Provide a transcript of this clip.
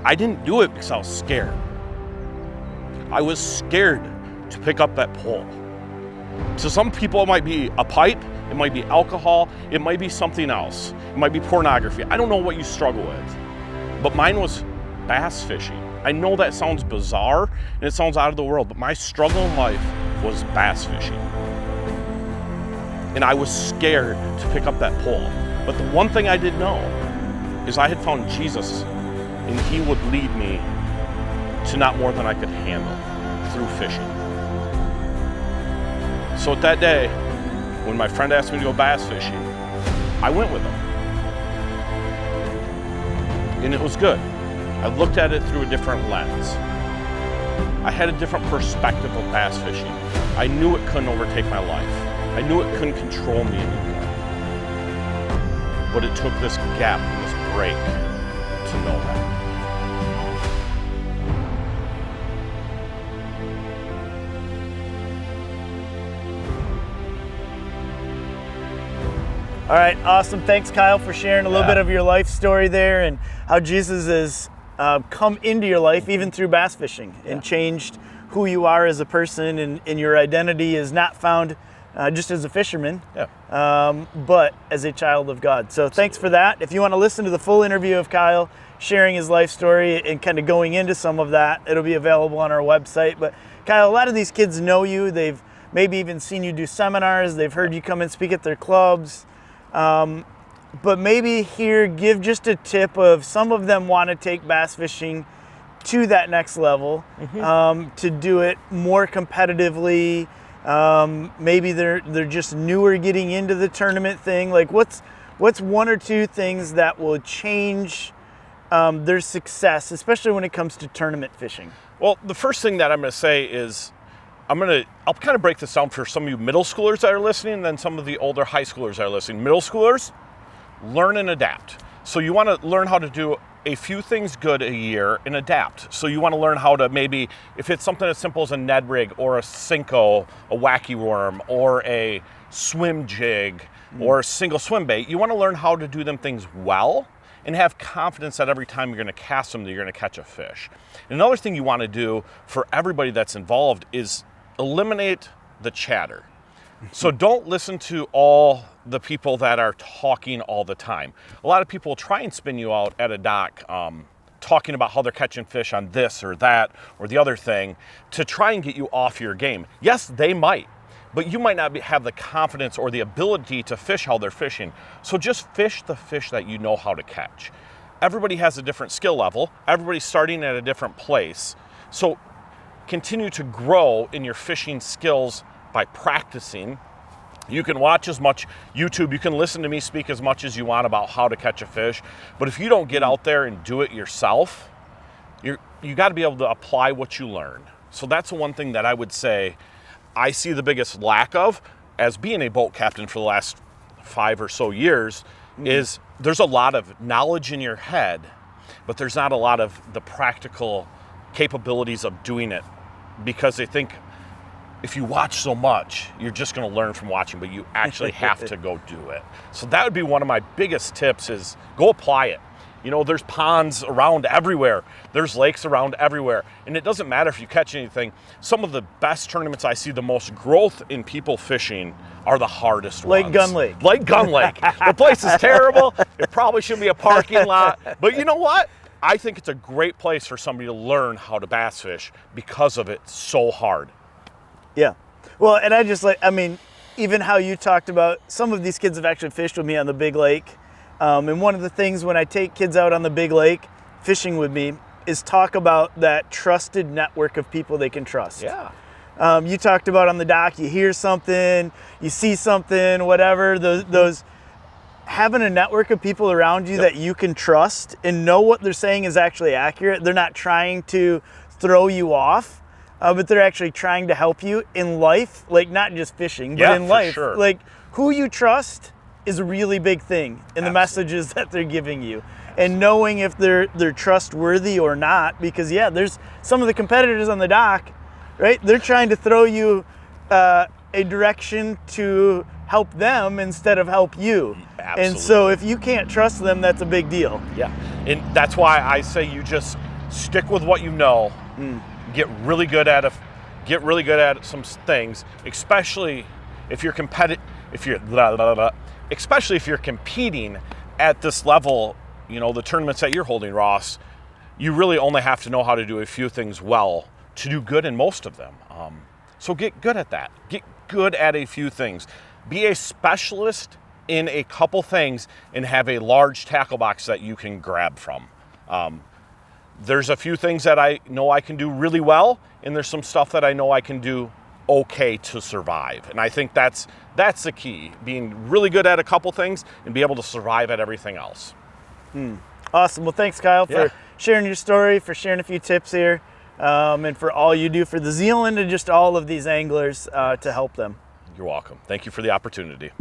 I didn't do it because I was scared. I was scared to pick up that pole. To some people, it might be a pipe, it might be alcohol, it might be something else. It might be pornography. I don't know what you struggle with, but mine was bass fishing. I know that sounds bizarre and it sounds out of the world, but my struggle in life was bass fishing. And I was scared to pick up that pole. But the one thing I did know is I had found Jesus, and he would lead me to not more than I could handle through fishing. So at that day, when my friend asked me to go bass fishing, I went with him. And it was good. I looked at it through a different lens. I had a different perspective of bass fishing. I knew it couldn't overtake my life. I knew it couldn't control me anymore. But it took this gap and this break to know that. All right, awesome. Thanks, Kyle, for sharing a little bit of your life story there and how Jesus has come into your life even through bass fishing and changed who you are as a person, and your identity is not found just as a fisherman, but as a child of God. So thanks for that. If you want to listen to the full interview of Kyle sharing his life story and kind of going into some of that, it'll be available on our website. But Kyle, a lot of these kids know you. They've maybe even seen you do seminars. They've heard you come and speak at their clubs. But maybe here, give just a tip of some of them want to take bass fishing to that next level, to do it more competitively. Maybe they're just newer getting into the tournament thing. Like what's one or two things that will change their success, especially when it comes to tournament fishing? Well, the first thing that I'm going to say is I'll kind of break this down for some of you middle schoolers that are listening, and then some of the older high schoolers that are listening. Middle schoolers, learn and adapt. So you want to learn how to do a few things good a year and adapt. So you want to learn how to maybe, if it's something as simple as a Ned rig or a Cinco, a wacky worm, or a swim jig, or a single swim bait, you want to learn how to do them things well and have confidence that every time you're going to cast them, that you're going to catch a fish. Another thing you want to do for everybody that's involved is eliminate the chatter. So don't listen to all the people that are talking all the time. A lot of people try and spin you out at a dock talking about how they're catching fish on this or that or the other thing to try and get you off your game. Yes, they might, but you might not have the confidence or the ability to fish how they're fishing. So just fish the fish that you know how to catch. Everybody has a different skill level. Everybody's starting at a different place. So continue to grow in your fishing skills by practicing. You can watch as much YouTube, you can listen to me speak as much as you want about how to catch a fish, but if you don't get out there and do it yourself, you got to be able to apply what you learn. So that's the one thing that I would say I see the biggest lack of as being a boat captain for the last 5 or so years is there's a lot of knowledge in your head, but there's not a lot of the practical capabilities of doing it, because they think if you watch so much, you're just going to learn from watching, but you actually have to go do it. So that would be one of my biggest tips is go apply it. You know, there's ponds around everywhere. There's lakes around everywhere. And it doesn't matter if you catch anything. Some of the best tournaments I see the most growth in people fishing are the hardest ones. Lake Gun Lake. Lake Gun Lake. The place is terrible. It probably shouldn't be a parking lot. But you know what? I think it's a great place for somebody to learn how to bass fish because of it so hard. Yeah. Well, and even how you talked about, some of these kids have actually fished with me on the big lake. And one of the things when I take kids out on the big lake fishing with me is talk about that trusted network of people they can trust. Yeah. You talked about on the dock, you hear something, you see something, whatever, those having a network of people around you that you can trust and know what they're saying is actually accurate. They're not trying to throw you off, but they're actually trying to help you in life, like not just fishing, but in life. Sure. Like who you trust is a really big thing in the messages that they're giving you. And knowing if they're trustworthy or not, because there's some of the competitors on the dock, right? They're trying to throw you a direction to help them instead of help you. Absolutely. And so if you can't trust them, that's a big deal. Yeah, and that's why I say you just stick with what you know, get really good at some things, especially if you're especially if you're competing at this level, the tournaments that you're holding, Ross, you really only have to know how to do a few things well to do good in most of them. So get good at that. Get good at a few things. Be a specialist in a couple things and have a large tackle box that you can grab from. There's a few things that I know I can do really well, and there's some stuff that I know I can do okay to survive. And I think that's the key, being really good at a couple things and be able to survive at everything else. Awesome. Well, thanks, Kyle, for sharing your story, for sharing a few tips here, and for all you do for the Zealand and just all of these anglers to help them. You're welcome. Thank you for the opportunity.